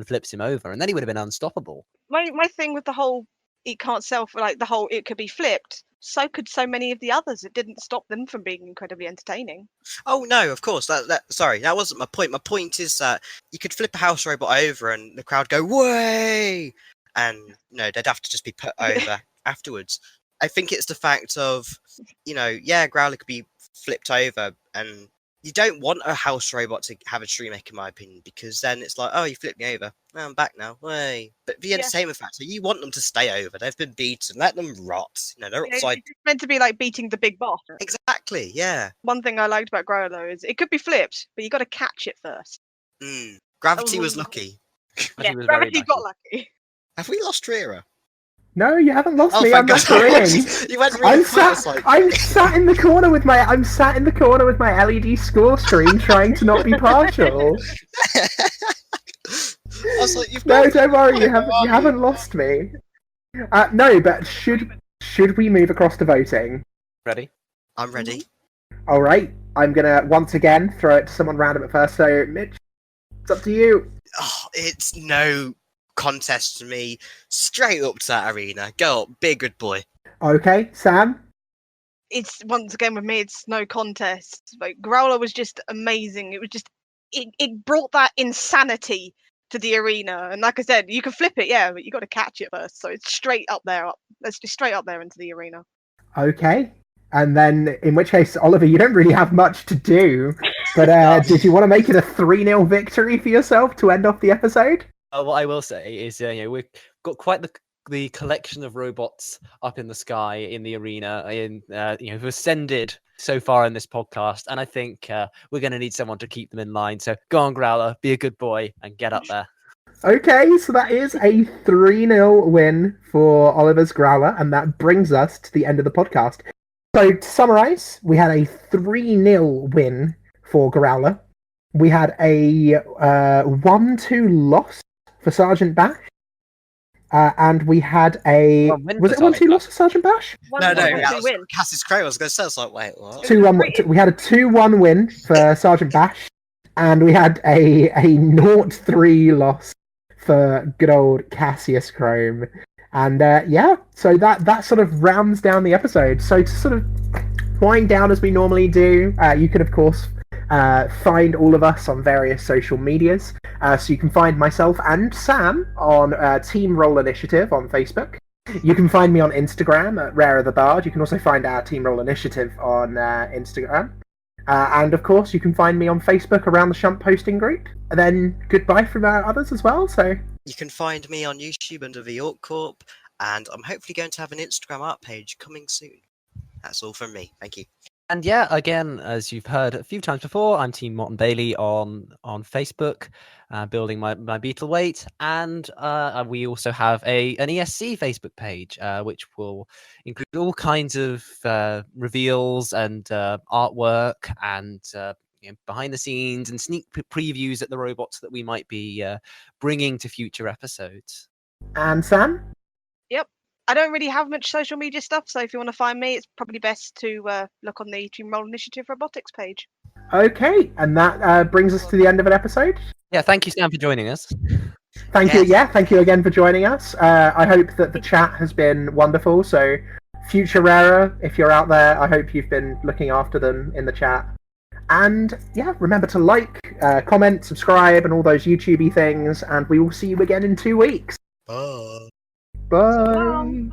flips him over, and then he would have been unstoppable. My thing with the whole it can't self it could be flipped. So could so many of the others. It didn't stop them from being incredibly entertaining. Oh no, of course. Sorry, that wasn't my point. My point is that you could flip a house robot over and the crowd go, "Way!" and they'd have to just be put over afterwards. I think it's the fact of, Growler could be flipped over, and you don't want a house robot to have a Shremek, in my opinion, because then it's like, oh, you flipped me over. Oh, I'm back now. Way. But the entertainment factor, you want them to stay over. They've been beaten. Let them rot. They're upside. It's meant to be like beating the big boss. Exactly, yeah. One thing I liked about Growler is it could be flipped, but you got to catch it first. Gravity was lucky. Yeah, Gravity got lucky. Have we lost Reira? No, you haven't lost Oh, me. I'm thank not God. agreeing. You went really quick. It's like... I'm sat in the corner with my LED score screen, trying to not be partial. I was like, you've No, got... don't worry. You Where are haven't lost me. No, but should we move across to voting? Ready? I'm ready. All right. I'm gonna once again throw it to someone random at first. So, Mitch, it's up to you. Oh, it's no contest to me. Straight up to that arena. Go up, be a good boy. Okay, Sam. It's once again with me. It's no contest. Like Growler was just amazing. It was just it brought that insanity to the arena. And like I said, you can flip it, yeah, but you got to catch it first. So it's straight up there. Let's just straight up there into the arena. Okay. And then, in which case, Oliver, you don't really have much to do. But did you want to make it a 3-0 victory for yourself to end off the episode? What I will say is, we've got quite the collection of robots up in the sky in the arena, who've ascended so far in this podcast, and I think we're going to need someone to keep them in line. So go on, Growler, be a good boy and get up there. Okay, so that is a 3-0 win for Oliver's Growler, and that brings us to the end of the podcast. So to summarise, we had a 3-0 win for Growler. We had a 1-2 loss for Sergeant Bash. And we had a... Was it 1-2 loss for Sergeant Bash? No, One that win. was Cass's Crow. I was going to say, I was like, wait, what? 2-1. We had a 2-1 win for Sergeant Bash. And we had a 0-3 loss for good old Cassius Chrome. And so that sort of rounds down the episode. So to sort of wind down as we normally do, you can of course find all of us on various social medias. So you can find myself and Sam on Team Roll Initiative on Facebook. You can find me on Instagram at Reira the Bard. You can also find our Team Roll Initiative on Instagram. And of course, you can find me on Facebook around the Shump posting group. And then goodbye from others as well. So you can find me on YouTube under the Orc Corp, and I'm hopefully going to have an Instagram art page coming soon. That's all from me. Thank you. And yeah, again, as you've heard a few times before, I'm Team Morton Bailey on Facebook, building my Beetle weight, and we also have an ESC Facebook page, which will include all kinds of reveals and artwork and behind the scenes and sneak previews at the robots that we might be bringing to future episodes. And Sam? Yep. I don't really have much social media stuff, so if you want to find me, it's probably best to look on the Team Roll Initiative Robotics page. Okay, and that brings us to the end of an episode. Yeah, thank you, Sam, for joining us. Thank you. Yeah, thank you again for joining us. I hope that the chat has been wonderful. So, future Reira, if you're out there, I hope you've been looking after them in the chat. And yeah, remember to like, comment, subscribe, and all those YouTubey things. And we will see you again in 2 weeks. Bye. Bye.